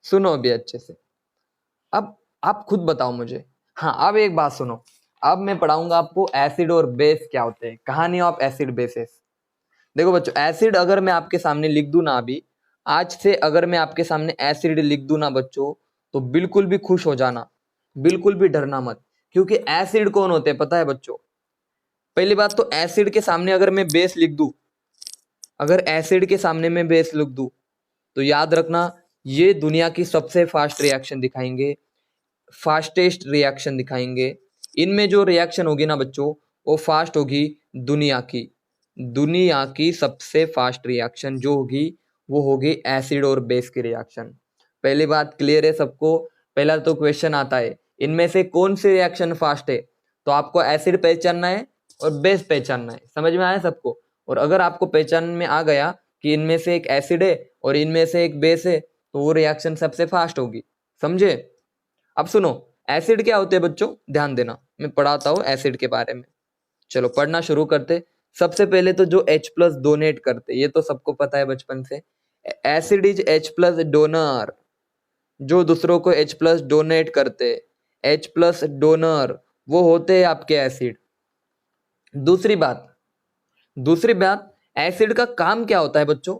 सुनो अभी अच्छे से। अब आप खुद बताओ मुझे। हाँ, अब एक बात सुनो। अब मैं पढ़ाऊंगा आपको एसिड और बेस क्या होते हैं, कहानी ऑफ एसिड बेसिस। देखो बच्चों, एसिड अगर मैं आपके सामने लिख दूं ना अभी, आज से अगर मैं आपके सामने एसिड लिख दूं ना बच्चों, तो बिल्कुल भी खुश हो जाना, बिल्कुल भी डरना मत। क्योंकि एसिड कौन होते हैं पता है बच्चों? पहली बात तो एसिड के सामने अगर मैं बेस लिख दूं, अगर एसिड के सामने मैं बेस लिख दूं, तो याद रखना ये दुनिया की सबसे फास्ट रिएक्शन दिखाएंगे, फास्टेस्ट रिएक्शन दिखाएंगे। इनमें जो रिएक्शन होगी ना बच्चों, वो फास्ट होगी दुनिया की, दुनिया की सबसे फास्ट रिएक्शन जो होगी वो होगी एसिड और बेस की रिएक्शन। पहली बात क्लियर है सबको? पहला तो क्वेश्चन आता है, इनमें से कौन सी रिएक्शन फास्ट है? तो आपको एसिड पहचानना है और बेस पहचानना है। समझ में आया सबको? और अगर आपको पहचान में आ गया कि इनमें से एक एसिड है और इनमें से एक बेस है, तो वो रिएक्शन सबसे फास्ट होगी। समझे? अब सुनो, एसिड क्या होते हैं बच्चों, ध्यान देना, मैं पढ़ाता हूँ एसिड के बारे में। चलो पढ़ना शुरू करते। सबसे पहले तो जो H प्लस डोनेट करते, ये तो सबको पता है बचपन से। Acid is H plus donor, जो दूसरों को H प्लस डोनेट करते, H प्लस डोनर, वो होते हैं आपके एसिड। दूसरी बात, दूसरी बात, एसिड का काम क्या होता है बच्चों?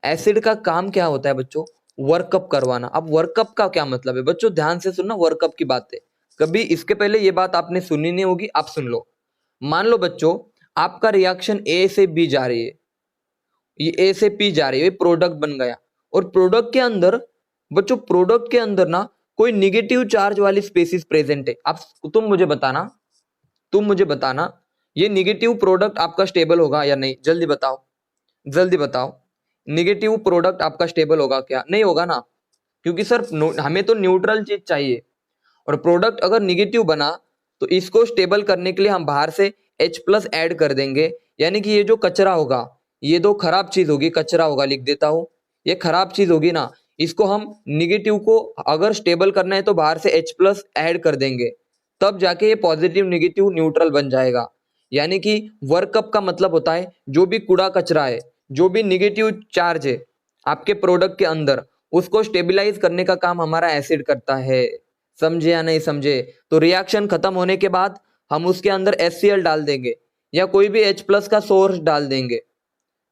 एसिड का काम क्या होता है बच्चों? वर्कअप करवाना। अब वर्कअप का क्या मतलब है बच्चों? ध्यान से सुनना वर्कअप की बातें। कभी इसके पहले ये बात आपने सुनी नहीं होगी, आप सुन लो। मान लो बच्चों, आपका रिएक्शन ए से बी जा रही है, ये ए से पी जा रही है, ये प्रोडक्ट बन गया। और प्रोडक्ट के अंदर बच्चों, प्रोडक्ट के अंदर ना कोई निगेटिव चार्ज वाली स्पेसिस प्रेजेंट है। आप, तुम मुझे बताना, तुम मुझे बताना, ये निगेटिव प्रोडक्ट आपका स्टेबल होगा या नहीं? जल्दी बताओ, जल्दी बताओ। निगेटिव प्रोडक्ट आपका स्टेबल होगा क्या? नहीं होगा ना, क्योंकि सर हमें तो न्यूट्रल चीज चाहिए। और प्रोडक्ट अगर निगेटिव बना, तो इसको स्टेबल करने के लिए हम बाहर से H प्लस ऐड कर देंगे। यानी कि ये जो कचरा होगा, ये दो खराब चीज होगी, कचरा होगा, लिख देता हूं, ये खराब चीज होगी ना, इसको हम निगेटिव को अगर स्टेबल करना है तो बाहर से H प्लस ऐड कर देंगे, तब जाके ये पॉजिटिव निगेटिव न्यूट्रल बन जाएगा। यानी कि वर्कअप का मतलब होता है जो भी कूड़ा कचरा है, जो भी निगेटिव चार्ज है आपके प्रोडक्ट के अंदर, उसको स्टेबलाइज करने का काम हमारा एसिड करता है। समझे या नहीं समझे? तो रिएक्शन खत्म होने के बाद हम उसके अंदर HCl डाल देंगे या कोई भी H प्लस का सोर्स डाल देंगे।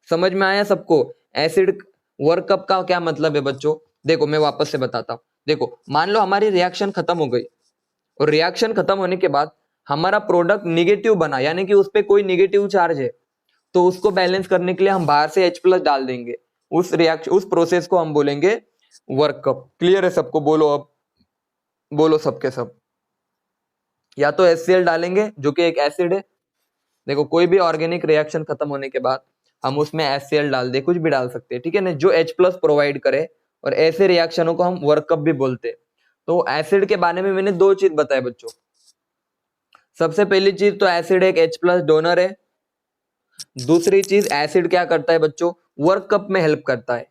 समझ में आया सबको? एसिड वर्कअप का क्या मतलब है बच्चों? देखो मैं वापस से बताता हूँ। देखो मान लो हमारी रिएक्शन खत्म हो गई, और रिएक्शन खत्म होने के बाद हमारा प्रोडक्ट निगेटिव बना, यानी कि उस पर कोई निगेटिव चार्ज है, तो उसको बैलेंस करने के लिए हम बाहर से H प्लस डाल देंगे। उस रिएक्शन, उस प्रोसेस को हम बोलेंगे वर्कअप। क्लियर है सबको? बोलो अब, बोलो सबके सब। या तो HCl डालेंगे जो कि एक एसिड है। देखो कोई भी ऑर्गेनिक रिएक्शन खत्म होने के बाद हम उसमें HCl डाल दे, कुछ भी डाल सकते हैं, ठीक है ना, जो H प्लस प्रोवाइड करे। और ऐसे रिएक्शनों को हम वर्कअप भी बोलते हैं। तो एसिड के बारे में मैंने दो चीज बताए बच्चों। सबसे पहली चीज तो एसिड एक H प्लस डोनर है। दूसरी चीज, एसिड क्या करता है बच्चों? वर्कअप में हेल्प करता है,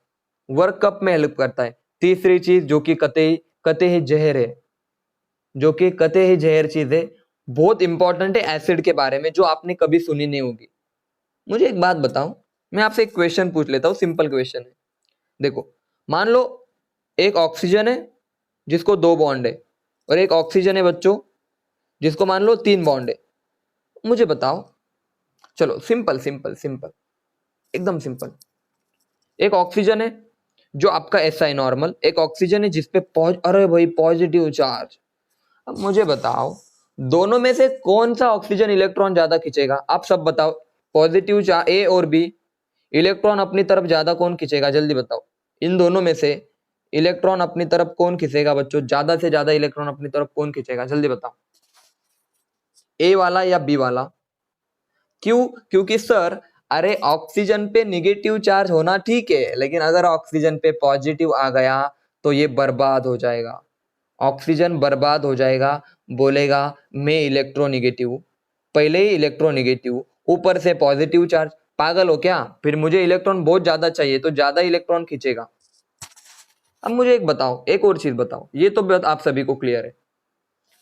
वर्कअप में हेल्प करता है। तीसरी चीज जो कि कतई जहर है, जो कि कतई जहर चीज है, बहुत इंपॉर्टेंट है एसिड के बारे में, जो आपने कभी सुनी नहीं होगी। मुझे एक बात बताओ, मैं आपसे एक क्वेश्चन पूछ लेता हूँ, सिंपल क्वेश्चन है। देखो मान लो एक ऑक्सीजन है जिसको 2 बॉन्ड है, और एक ऑक्सीजन है बच्चों जिसको मान लो 3 बॉन्ड है। मुझे बताओ, चलो सिंपल सिंपल सिंपल, एकदम सिंपल। एक ऑक्सीजन है जो आपका SI नॉर्मल, एक ऑक्सीजन है जिसपे अरे भाई पॉजिटिव चार्ज। अब मुझे बताओ, दोनों में से कौन सा ऑक्सीजन इलेक्ट्रॉन ज्यादा खींचेगा? आप सब बताओ। पॉजिटिव चार्ज A और B, इलेक्ट्रॉन अपनी तरफ ज्यादा कौन खींचेगा? जल्दी बताओ। इन दोनों में से इलेक्ट्रॉन अपनी तरफ कौन खींचेगा बच्चों? ज्यादा से ज्यादा इलेक्ट्रॉन अपनी तरफ कौन खींचेगा? जल्दी बताओ। A वाला या B वाला? क्यों? क्योंकि सर, अरे ऑक्सीजन पे निगेटिव चार्ज होना ठीक है, लेकिन अगर ऑक्सीजन पे पॉजिटिव आ गया तो ये बर्बाद हो जाएगा, ऑक्सीजन बर्बाद हो जाएगा। बोलेगा मैं इलेक्ट्रोनिगेटिव, पहले ही इलेक्ट्रोनिगेटिव, ऊपर से पॉजिटिव चार्ज। पागल हो क्या? फिर मुझे इलेक्ट्रॉन बहुत ज्यादा चाहिए तो ज्यादा इलेक्ट्रॉन खींचेगा। अब मुझे एक बताओ, एक और चीज बताओ, ये तो बात आप सभी को क्लियर है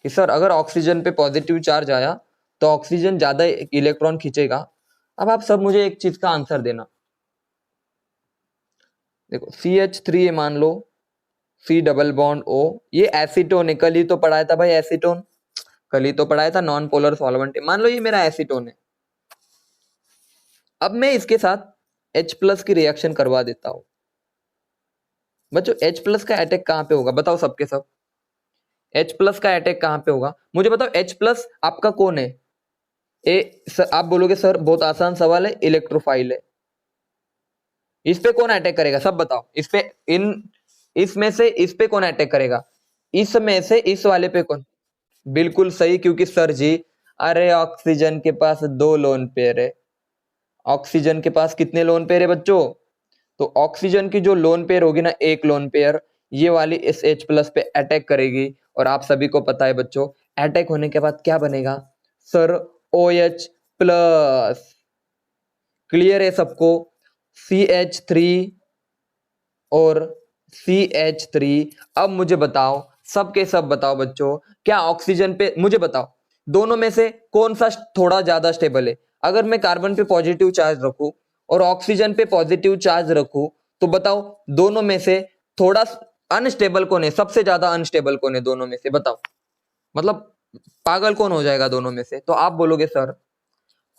कि सर अगर ऑक्सीजन पे पॉजिटिव चार्ज आया तो ऑक्सीजन ज्यादा इलेक्ट्रॉन खींचेगा। अब आप सब मुझे एक चीज का आंसर देना। देखो CH3 मान लो, C डबल बॉन्ड O, ये एसीटोन है, कल ही तो पढ़ाया था भाई एसीटोन, कल ही तो पढ़ाया था नॉन पोलर सॉल्वेंट। मान लो ये मेरा एसीटोन है, अब मैं इसके साथ H प्लस की रिएक्शन करवा देता हूं। बच्चों H प्लस का अटैक कहां पे होगा बताओ सबके सब, H प्लस का अटैक कहां पे होगा मुझे बताओ। H प्लस आपका कौन है? सर आप बोलोगे सर बहुत आसान सवाल है, इलेक्ट्रोफाइल है। इस पे कौन अटैक करेगा सब बताओ, इस पे इसमें से इस पे कौन अटैक करेगा? इसमें से इस वाले पे कौन? बिल्कुल सही, क्योंकि सर जी अरे ऑक्सीजन के पास 2 लोन पेयर है। ऑक्सीजन के पास कितने लोन पेयर है बच्चों? तो ऑक्सीजन की जो लोन पेयर होगी ना, एक लोन पेयर, ये वाली इस H प्लस पे अटैक करेगी। और आप सभी को पता है बच्चों, अटैक होने के बाद क्या बनेगा सर? OH plus. क्लियर है सबको? CH3 और CH3। अब मुझे बताओ, सबके सब बताओ बच्चों, क्या ऑक्सीजन पे, मुझे बताओ दोनों में से कौन सा थोड़ा ज्यादा स्टेबल है? अगर मैं कार्बन पे पॉजिटिव चार्ज रखूं और ऑक्सीजन पे पॉजिटिव चार्ज रखूं, तो बताओ दोनों में से थोड़ा अनस्टेबल कौन है? सबसे ज्यादा अनस्टेबल कौन है दोनों में से बताओ? मतलब पागल कौन हो जाएगा दोनों में से? तो आप बोलोगे सर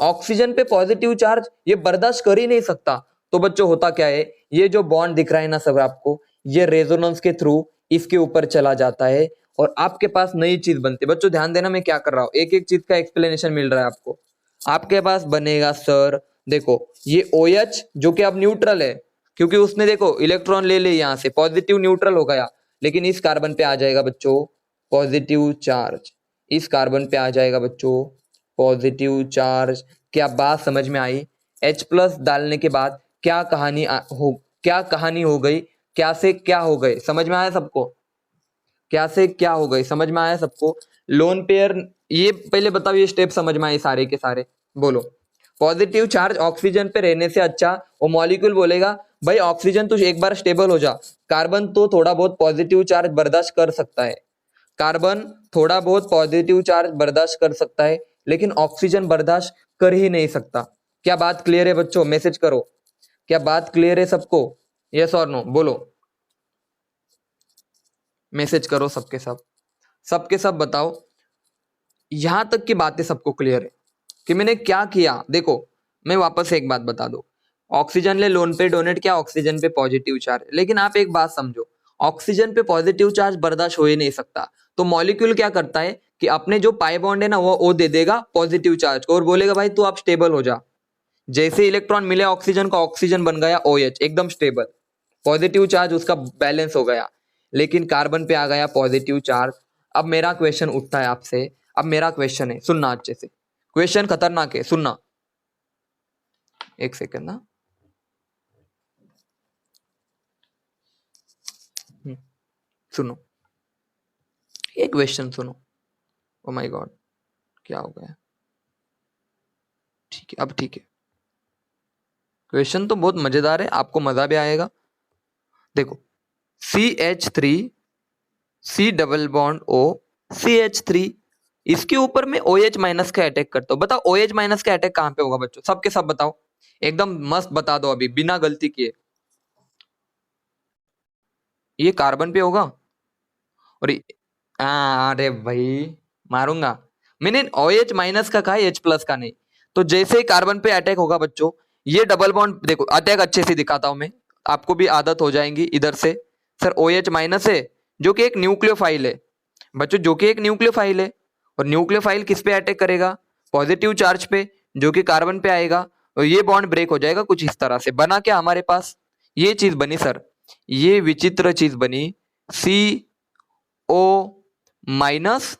ऑक्सीजन पे पॉजिटिव चार्ज ये बर्दाश्त कर ही नहीं सकता। तो बच्चों होता क्या है, ये जो बॉन्ड दिख रहा है ना सब आपको, ये रेजोनेंस के थ्रू इसके ऊपर चला जाता है और आपके पास नई चीज बनती है। बच्चों ध्यान देना मैं क्या कर रहा हूं, एक एक चीज का एक्सप्लेनेशन मिल रहा है आपको। आपके पास बनेगा सर, देखो ये OH जो कि अब न्यूट्रल है, क्योंकि उसने देखो इलेक्ट्रॉन ले यहां से, पॉजिटिव न्यूट्रल हो गया। लेकिन इस कार्बन पे आ जाएगा बच्चों पॉजिटिव चार्ज, इस कार्बन पे आ जाएगा बच्चों पॉजिटिव चार्ज। क्या बात समझ में आई? H प्लस डालने के बाद क्या कहानी हो गई, क्या से क्या हो गए, समझ में आया सबको? क्या से क्या हो गए, समझ में आया सबको? लोन पेयर, ये पहले बताओ, ये स्टेप समझ में आए सारे के सारे? बोलो। पॉजिटिव चार्ज ऑक्सीजन पे रहने से अच्छा, वो मॉलिक्यूल बोलेगा भाई ऑक्सीजन तू एक बार स्टेबल हो जा, कार्बन तो थोड़ा बहुत पॉजिटिव चार्ज बर्दाश्त कर सकता है, कार्बन थोड़ा बहुत पॉजिटिव चार्ज बर्दाश्त कर सकता है, लेकिन ऑक्सीजन बर्दाश्त कर ही नहीं सकता। क्या बात क्लियर है बच्चों? मैसेज करो, क्या बात क्लियर है सबको? यस और नो बोलो, मैसेज करो सबके सब, सबके सब बताओ यहां तक की बातें सबको क्लियर है कि मैंने क्या किया? देखो मैं वापस एक बात बता दूं, ऑक्सीजन ले लोन पे डोनेट किया, ऑक्सीजन पे पॉजिटिव चार्ज, लेकिन आप एक बात समझो, ऑक्सीजन पे पॉजिटिव चार्ज बर्दाश्त हो ही नहीं सकता। तो मॉलिक्यूल क्या करता है कि अपने जो पाई बॉन्ड है ना वो O दे देगा पॉजिटिव चार्ज को और बोलेगा भाई तू आप स्टेबल हो जा। जैसे इलेक्ट्रॉन मिले ऑक्सीजन को, ऑक्सीजन बन गया OH एकदम स्टेबल, पॉजिटिव चार्ज उसका बैलेंस हो गया। लेकिन कार्बन पे आ गया पॉजिटिव चार्ज। अब मेरा क्वेश्चन उठता है आपसे, अब मेरा क्वेश्चन है, सुनना अच्छे से, क्वेश्चन खतरनाक है, सुनना एक सेकंड ना। सुनो ये क्वेश्चन सुनो। ओ माय गॉड क्या हो गया? ठीक है अब ठीक है, क्वेश्चन तो बहुत मजेदार है, आपको मजा भी आएगा। देखो CH3 C double bond O CH3, इसके ऊपर मैं OH माइनस का अटैक करता हूं। बताओ OH माइनस का अटैक कहां पे होगा बच्चों? सबके सब बताओ, एकदम मस्त बता दो अभी बिना गलती किए। ये कार्बन पे होगा और अरे भाई मारूंगा, मैंने OH माइनस का कहा, H प्लस का नहीं। तो जैसे ही कार्बन पे अटैक होगा बच्चों, ये डबल बॉन्ड देखो, अटैक अच्छे से दिखाता हूं मैं, आपको भी आदत हो जाएंगी। इधर से सर OH माइनस है जो कि एक न्यूक्लियोफाइल है बच्चों, जो कि एक न्यूक्लियोफाइल है, और न्यूक्लियोफाइल किस पे अटैक करेगा? पॉजिटिव चार्ज पे, जो कि कार्बन पे आएगा, और ये बॉन्ड ब्रेक हो जाएगा कुछ इस तरह से। बना क्या हमारे पास? ये चीज बनी सर, ये विचित्र चीज बनी, CO माइनस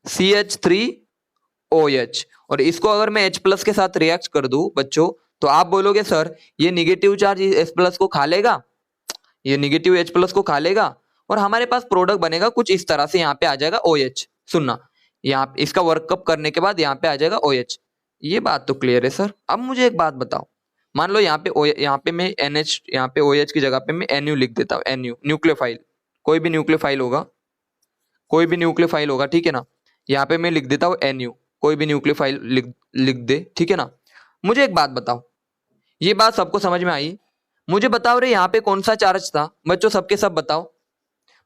CH3OH। और इसको अगर मैं H प्लस के साथ रिएक्ट कर दूं बच्चों, तो आप बोलोगे सर ये निगेटिव चार्ज H प्लस को खा लेगा, ये निगेटिव H प्लस को खा लेगा, और हमारे पास प्रोडक्ट बनेगा कुछ इस तरह से, यहाँ पे आ जाएगा OH। सुनना, यहाँ इसका वर्कअप करने के बाद यहाँ पे आ जाएगा OH। ये बात तो क्लियर है सर। अब मुझे एक बात बताओ, मान लो यहाँ पे मैं NH, यहाँ पे OH की जगह पे मैं NU लिख देता हूँ, NU न्यूक्लियोफाइल, कोई भी न्यूक्लियोफाइल होगा, कोई भी न्यूक्लियोफाइल होगा, ठीक है ना। यहाँ पे मैं लिख देता हूँ NU, कोई भी न्यूक्लियोफाइल लिख दे, ठीक है ना। मुझे एक बात बताओ, ये बात सबको समझ में आई? मुझे बताओ रे यहाँ पे कौन सा चार्ज था बच्चों, सबके सब बताओ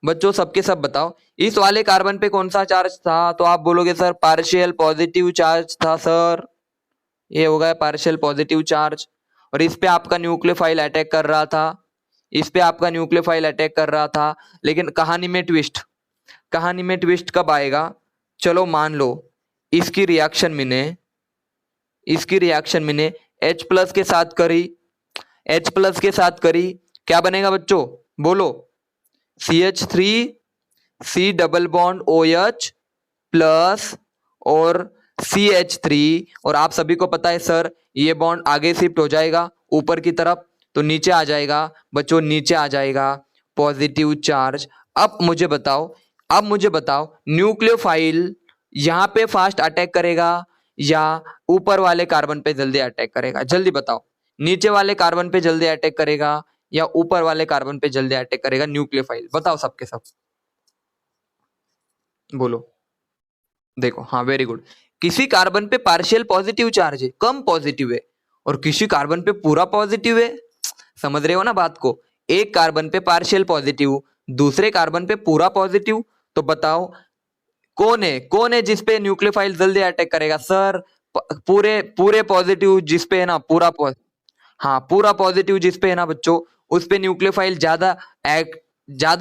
बच्चों, सबके सब बताओ। इस वाले कार्बन पे कौन सा चार्ज था? तो आप बोलोगे सर पार्शियल पॉजिटिव चार्ज था सर, ये हो गया पार्शियल पॉजिटिव चार्ज। और इस पे आपका न्यूक्लियोफाइल अटैक कर रहा था, इस पे आपका न्यूक्लियोफाइल अटैक कर रहा था। लेकिन कहानी में ट्विस्ट, कहानी में ट्विस्ट कब आएगा? चलो मान लो इसकी रिएक्शन मैंने, इसकी रिएक्शन मैंने H प्लस के साथ करी, H प्लस के साथ करी, क्या बनेगा बच्चों बोलो? CH3 C double bond OH plus और CH3, और आप सभी को पता है सर ये बॉन्ड आगे शिफ्ट हो जाएगा ऊपर की तरफ, तो नीचे आ जाएगा बच्चों, नीचे आ जाएगा पॉजिटिव चार्ज। अब मुझे बताओ, अब मुझे बताओ न्यूक्लियोफाइल यहाँ पे फास्ट अटैक करेगा या ऊपर वाले कार्बन पे जल्दी अटैक करेगा? जल्दी बताओ, नीचे वाले कार्बन पे जल्दी अटैक करेगा या ऊपर वाले कार्बन पे जल्दी अटैक करेगा न्यूक्लियोफाइल? बताओ सबके सब, बोलो। देखो हाँ वेरी गुड, किसी कार्बन पे पार्शियल पॉजिटिव चार्ज है, कम पॉजिटिव है, और किसी कार्बन पे पूरा पॉजिटिव है। समझ रहे हो ना बात को? एक कार्बन पे पार्शियल पॉजिटिव, दूसरे कार्बन पे पूरा पॉजिटिव, तो बताओ कौन है जिसपे न्यूक्लियोफाइल जल्दी अटैक करेगा? सर पूरे पूरे पॉजिटिव जिसपे है ना, हाँ पूरा पॉजिटिव जिसपे है ना बच्चों, उस पे न्यूक्लियोफाइल ज्यादा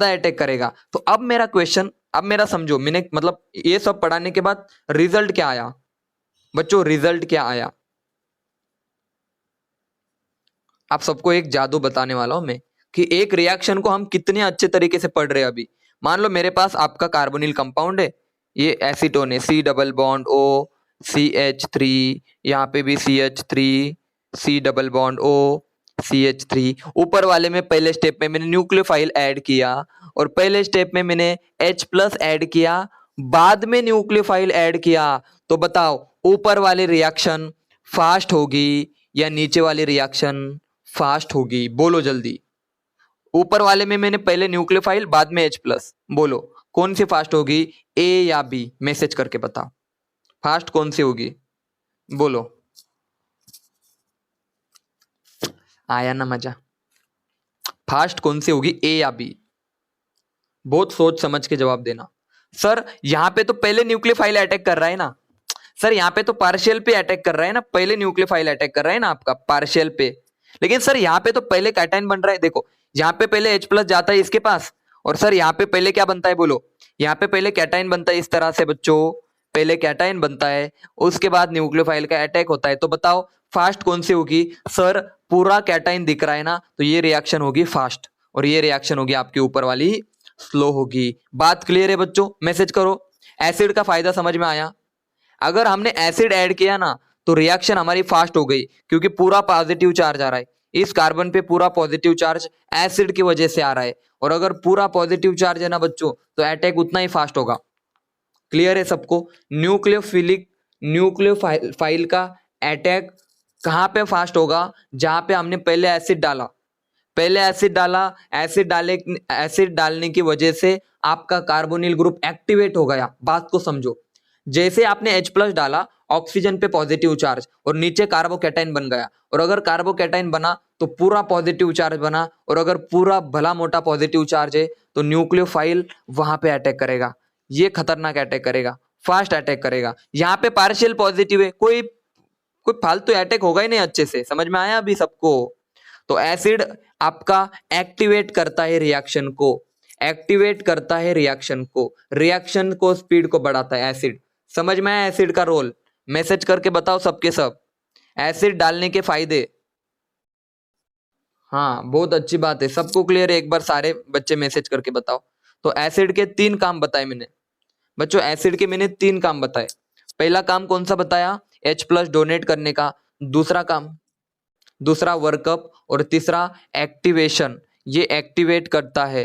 अटैक करेगा। तो अब मेरा क्वेश्चन, अब मेरा समझो, मैंने मतलब ये सब पढ़ाने के बाद रिजल्ट क्या आया बच्चों? रिजल्ट क्या आया? आप सबको एक जादू बताने वाला हूं मैं कि एक रिएक्शन को हम कितने अच्छे तरीके से पढ़ रहे हैं अभी। मान लो मेरे पास आपका कार्बोनिल कंपाउंड है, ये एसीटोन है, C double bond O CH3, यहाँ पे भी CH3 C double bond O CH3। ऊपर वाले में पहले स्टेप में मैंने न्यूक्लियोफाइल ऐड किया, और पहले स्टेप में मैंने H प्लस ऐड किया, बाद में न्यूक्लियोफाइल ऐड किया। तो बताओ ऊपर वाली रिएक्शन फास्ट होगी या नीचे वाली रिएक्शन फास्ट होगी? बोलो जल्दी। ऊपर वाले में मैंने पहले न्यूक्लियोफाइल बाद में H प्लस, बोलो कौन सी फास्ट होगी? A या B? मैसेज करके बताओ फास्ट कौन सी होगी, बोलो। आया ना मजा? फास्ट कौन सी होगी, A या B? बहुत सोच समझ के जवाब देना। सर यहाँ पे तो पहले न्यूक्लियोफाइल अटैक कर रहा है ना सर, यहाँ पे तो पार्शियल पे अटैक कर रहा है ना, पहले न्यूक्लियोफाइल अटैक कर रहा है ना आपका पार्शियल पे। लेकिन सर यहाँ पे तो पहले कैटायन बन रहा है, देखो यहाँ पे पहले H प्लस जाता है इसके पास, और सर यहाँ पे पहले क्या बनता है बोलो? यहाँ पे पहले कैटायन बनता है इस तरह से बच्चों, पहले कैटायन बनता है, उसके बाद न्यूक्लियोफाइल का अटैक होता है। तो बताओ फास्ट कौन सी होगी? सर पूरा कैटायन दिख रहा है ना, तो ये रिएक्शन होगी फास्ट, और ये रिएक्शन होगी आपके ऊपर वाली स्लो होगी। बात क्लियर है बच्चों? मैसेज करो। एसिड का फायदा समझ में आया? अगर हमने एसिड ऐड किया ना तो रिएक्शन हमारी फास्ट हो गई, क्योंकि पूरा पॉजिटिव चार्ज आ रहा है इस कार्बन पे, पूरा पॉजिटिव चार्ज एसिड की वजह से आ रहा है, और अगर पूरा पॉजिटिव चार्ज है ना बच्चों तो अटैक उतना ही फास्ट होगा। क्लियर है सबको? न्यूक्लियोफाइल का अटैक कहाँ पे फास्ट होगा? जहां पे हमने पहले एसिड डाला, पहले एसिड डाला, एसिड डालने की वजह से आपका कार्बोनिल ग्रुप एक्टिवेट हो गया। बात को समझो, जैसे आपने H प्लस डाला, ऑक्सीजन पे पॉजिटिव चार्ज और नीचे कार्बोकैटायन बन गया, और अगर कार्बोकैटायन बना तो पूरा पॉजिटिव चार्ज बना, और अगर पूरा भला मोटा पॉजिटिव चार्ज है तो न्यूक्लियोफाइल वहां पे अटैक करेगा। ये खतरनाक अटैक करेगा, फास्ट अटैक करेगा। यहाँ पे पार्शियल पॉजिटिव है, कोई कोई फालतू अटैक होगा ही नहीं अच्छे से। समझ में आया अभी सबको? तो एसिड आपका एक्टिवेट करता है रिएक्शन को, एक्टिवेट करता है रिएक्शन को स्पीड को बढ़ाता है एसिड। समझ में आया एसिड का रोल? मैसेज करके बताओ सबके सब एसिड डालने के फायदे। हाँ बहुत अच्छी बात है, सबको क्लियर है? एक बार सारे बच्चे मैसेज करके बताओ। तो एसिड के 3 काम बताए मैंने बच्चों, एसिड के मैंने 3 काम बताए। पहला काम कौन सा बताया? H प्लस डोनेट करने का। दूसरा काम, दूसरा वर्कअप, और तीसरा एक्टिवेशन, ये एक्टिवेट करता है,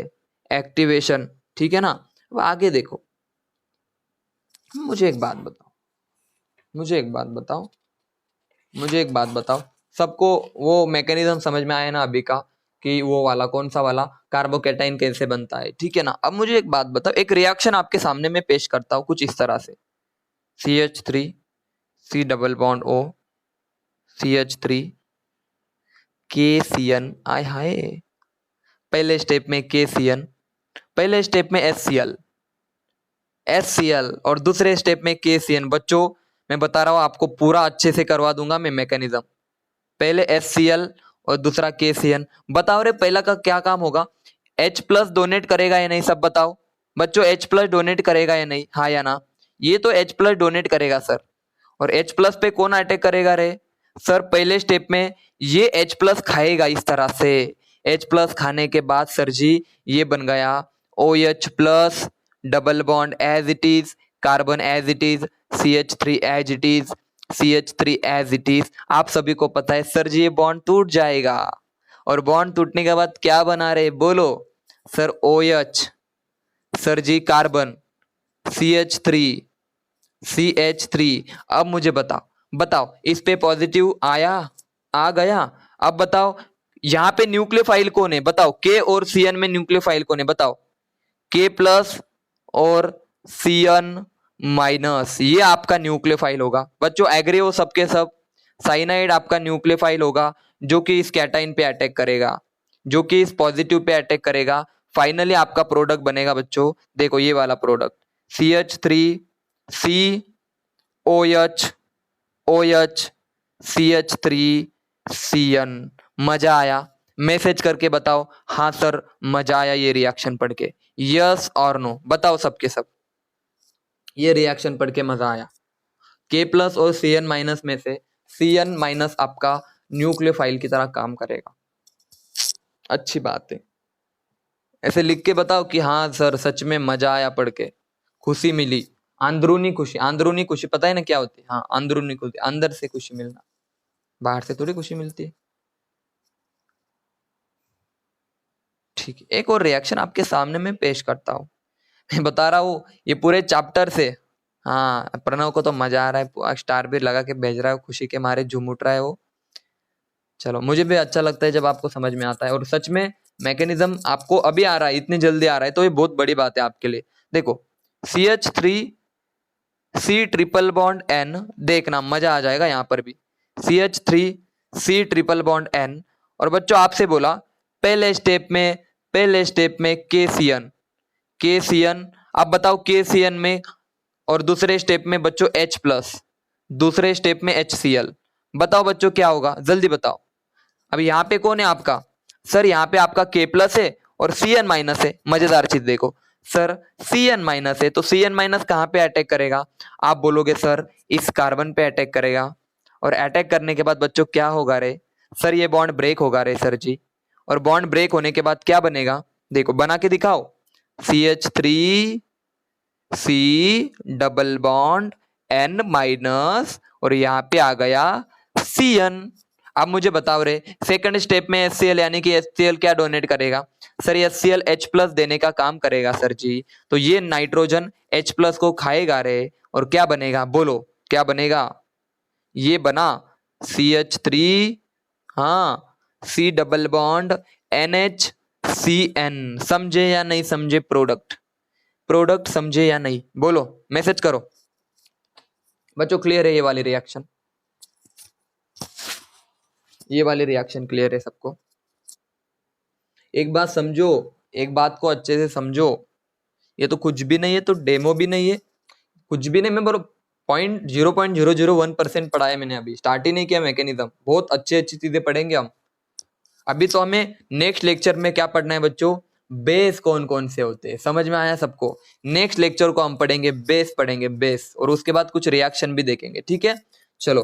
एक्टिवेशन। ठीक है ना? अब आगे देखो, मुझे एक बात बताओ, मुझे एक बात बताओ, मुझे एक बात बताओ, सबको वो मैकेनिज्म समझ में आया ना अभी का, कि वो वाला कौन सा वाला कार्बोकैटाइन कैसे बनता है? ठीक है ना? अब मुझे एक बात बताओ, एक रिएक्शन आपके सामने में पेश करता हूं कुछ इस तरह से, CH3 C double bond O CH3 KCN, आय हाय, पहले स्टेप में KCN, पहले स्टेप में HCl और दूसरे स्टेप में KCN। बच्चों मैं बता रहा हूं आपको, पूरा अच्छे से करवा दूंगा मैं मैकेनिज्म। पहले HCl और दूसरा KCN। बताओ रे पहला का क्या काम होगा? H प्लस डोनेट करेगा या नहीं, सब बताओ बच्चों। H प्लस डोनेट करेगा या नहीं, हाँ या ना? ये तो H प्लस डोनेट करेगा सर। और H प्लस पे कौन अटैक करेगा रे सर? पहले स्टेप में ये H प्लस खाएगा इस तरह से। H प्लस खाने के बाद सर जी ये बन गया OH plus, double bond as it is, carbon as it is, CH3 as it is, CH3 as it is. आप सभी को पता है सर जी ये बॉन्ड टूट जाएगा। और बॉन्ड टूटने के बाद क्या बना रहे बोलो सर? OH, सर जी कार्बन, CH3। अब मुझे बताओ इस पे पॉजिटिव आया, आ गया। अब बताओ यहाँ पे न्यूक्लियोफाइल कौन है? बताओ K और CN में न्यूक्लियोफाइल कौन है? बताओ K प्लस और CN माइनस, ये आपका न्यूक्लियोफाइल होगा। बच्चों एग्री हो सबके सब? साइनाइड आपका न्यूक्लियोफाइल होगा जो कि इस कैटाइन पे अटैक करेगा, जो कि इस पॉजिटिव पे अटैक करेगा। फाइनली आपका प्रोडक्ट बनेगा बच्चों, देखो ये वाला प्रोडक्ट CH3COH OH CH3CN। मजा आया? मैसेज करके बताओ हाँ सर मजा आया ये रिएक्शन पढ़ के, यस और नो बताओ सबके सब। ये रिएक्शन पढ़ के मजा आया? K प्लस और CN माइनस में से CN माइनस आपका न्यूक्लियोफाइल की तरह काम करेगा। अच्छी बात है। ऐसे लिख के बताओ कि हाँ सर सच में मजा आया पढ़ के, खुशी मिली, अंदरूनी खुशी। अंदरूनी खुशी पता है ना क्या होती है? हाँ अंदरूनी खुशी, अंदर से खुशी मिलना, बाहर से थोड़ी खुशी मिलती है। ठीक है, एक और रिएक्शन आपके सामने मैं पेश करता हूँ। मैं बता रहा हूँ ये पूरे चैप्टर से, हाँ प्रणव को तो मजा आ रहा है, स्टार भी लगा के भेज रहा है, खुशी के मारे झूम उठ रहा है वो। चलो मुझे भी अच्छा लगता है जब आपको समझ में आता है। और सच में मैकेनिज्म आपको अभी आ रहा है, इतनी जल्दी आ रहा है, तो ये बहुत बड़ी बात है आपके लिए। देखो CH3C ट्रिपल बॉन्ड N, देखना मजा आ जाएगा यहाँ पर भी। CH3C triple bond N। और बच्चों आपसे बोला पहले स्टेप में KCN। अब बताओ KCN में और दूसरे स्टेप में बच्चों H प्लस, दूसरे स्टेप में HCl। बताओ बच्चों क्या होगा, जल्दी बताओ। अब यहाँ पे कौन है आपका? सर यहाँ पे आपका K प्लस है और CN माइनस है। मजेदार चीज देखो सर, CN माइनस है तो CN माइनस कहाँ पे अटैक करेगा? आप बोलोगे सर इस कार्बन पे अटैक करेगा। और अटैक करने के बाद बच्चों क्या होगा रे? सर ये बॉन्ड ब्रेक होगा रे सर जी। और बॉन्ड ब्रेक होने के बाद क्या बनेगा? देखो बना के दिखाओ, CH3C double bond N minus और यहाँ पे आ गया CN। अब मुझे बताओ रे सेकंड स्टेप में HCl, यानी कि HCl क्या डोनेट करेगा? सर ये HCl H प्लस देने का काम करेगा सर जी। तो ये नाइट्रोजन H प्लस को खाएगा रे और क्या बनेगा बोलो, क्या बनेगा? ये बना CH3, हाँ C डबल बॉन्ड NHCN। समझे या नहीं समझे? प्रोडक्ट समझे या नहीं बोलो, मैसेज करो बच्चों। क्लियर है ये वाली रिएक्शन? ये वाली रिएक्शन क्लियर है सबको? एक बात समझो, एक बात को अच्छे से समझो, ये तो कुछ भी नहीं है, तो डेमो भी नहीं है, कुछ भी नहीं। मैं बरो 0.0001% पढ़ा है मैंने, अभी स्टार्ट ही नहीं किया मैकेनिज्म। बहुत अच्छी चीजें पढ़ेंगे हम अभी। तो हमें नेक्स्ट लेक्चर में क्या पढ़ना है बच्चों? बेस कौन कौन से होते हैं, समझ में आया सबको? नेक्स्ट लेक्चर को हम पढ़ेंगे बेस, और उसके बाद कुछ रिएक्शन भी देखेंगे, ठीक है।